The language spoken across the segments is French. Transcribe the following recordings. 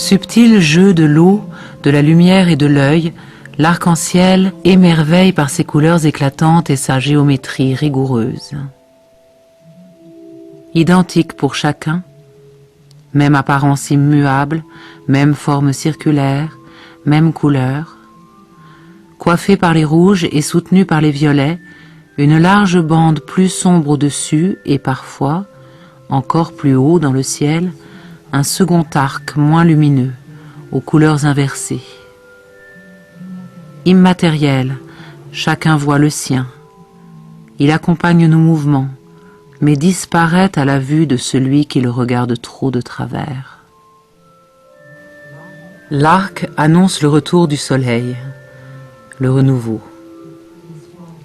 Subtil jeu de l'eau, de la lumière et de l'œil, l'arc-en-ciel émerveille par ses couleurs éclatantes et sa géométrie rigoureuse. Identique pour chacun, même apparence immuable, même forme circulaire, même couleur. Coiffé par les rouges et soutenu par les violets, une large bande plus sombre au-dessus et parfois, encore plus haut dans le ciel, un second arc moins lumineux, aux couleurs inversées. Immatériel, chacun voit le sien. Il accompagne nos mouvements, mais disparaît à la vue de celui qui le regarde trop de travers. L'arc annonce le retour du soleil, le renouveau.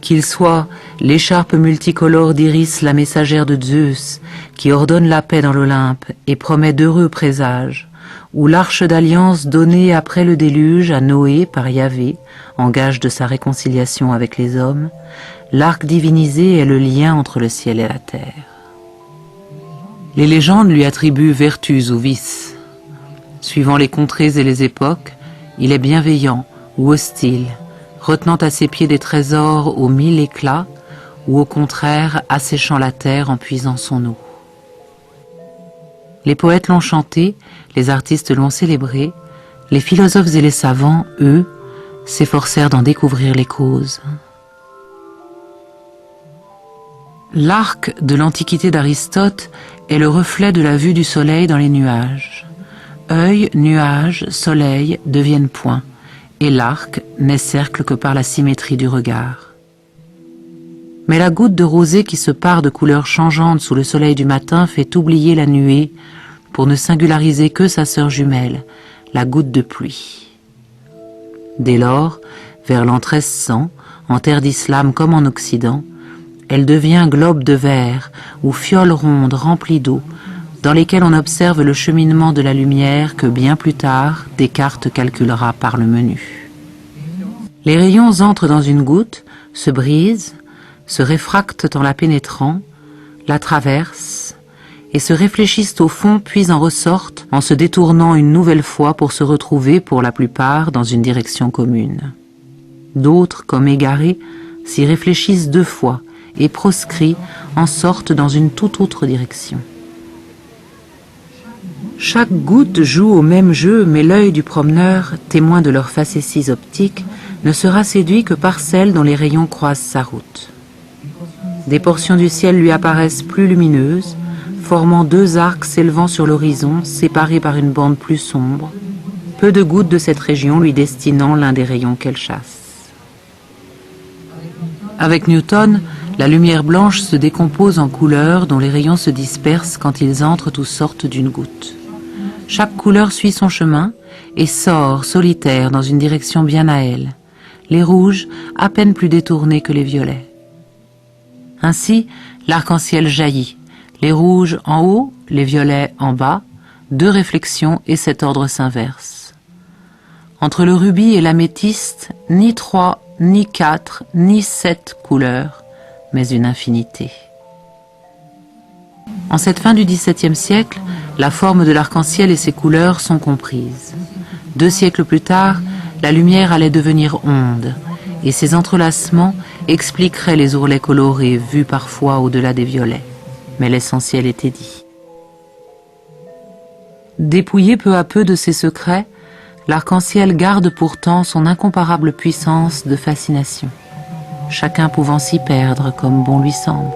Qu'il soit l'écharpe multicolore d'Iris, la messagère de Zeus, qui ordonne la paix dans l'Olympe et promet d'heureux présages, ou l'arche d'alliance donnée après le déluge à Noé par Yahvé, en gage de sa réconciliation avec les hommes, l'arc divinisé est le lien entre le ciel et la terre. Les légendes lui attribuent vertus ou vices. Suivant les contrées et les époques, il est bienveillant ou hostile, retenant à ses pieds des trésors aux 1000 éclats, ou au contraire asséchant la terre en puisant son eau. Les poètes l'ont chanté, les artistes l'ont célébré, les philosophes et les savants, eux, s'efforcèrent d'en découvrir les causes. L'arc de l'Antiquité d'Aristote est le reflet de la vue du soleil dans les nuages. Œil, nuage, soleil deviennent point, et l'arc n'est cercle que par la symétrie du regard. Mais la goutte de rosée qui se pare de couleurs changeantes sous le soleil du matin fait oublier la nuée pour ne singulariser que sa sœur jumelle, la goutte de pluie. Dès lors, vers l'an 1300, en terre d'islam comme en Occident, elle devient globe de verre ou fiole ronde remplie d'eau, dans lesquelles on observe le cheminement de la lumière que bien plus tard Descartes calculera par le menu. Les rayons entrent dans une goutte, se brisent, se réfractent en la pénétrant, la traversent et se réfléchissent au fond puis en ressortent en se détournant une nouvelle fois pour se retrouver pour la plupart dans une direction commune. D'autres, comme égarés, s'y réfléchissent 2 fois et proscrits en sortent dans une toute autre direction. Chaque goutte joue au même jeu, mais l'œil du promeneur, témoin de leur facéties optique, ne sera séduit que par celle dont les rayons croisent sa route. Des portions du ciel lui apparaissent plus lumineuses, formant 2 arcs s'élevant sur l'horizon, séparés par une bande plus sombre, peu de gouttes de cette région lui destinant l'un des rayons qu'elle chasse. Avec Newton, la lumière blanche se décompose en couleurs dont les rayons se dispersent quand ils entrent ou sortent d'une goutte. Chaque couleur suit son chemin et sort solitaire dans une direction bien à elle, les rouges à peine plus détournés que les violets. Ainsi, l'arc-en-ciel jaillit, les rouges en haut, les violets en bas, 2 réflexions et cet ordre s'inverse. Entre le rubis et l'améthyste, ni 3, ni 4, ni 7 couleurs, mais une infinité. En cette fin du XVIIe siècle, la forme de l'arc-en-ciel et ses couleurs sont comprises. 2 siècles plus tard, la lumière allait devenir onde, et ces entrelacements expliqueraient les ourlets colorés vus parfois au-delà des violets. Mais l'essentiel était dit. Dépouillé peu à peu de ses secrets, l'arc-en-ciel garde pourtant son incomparable puissance de fascination, chacun pouvant s'y perdre comme bon lui semble.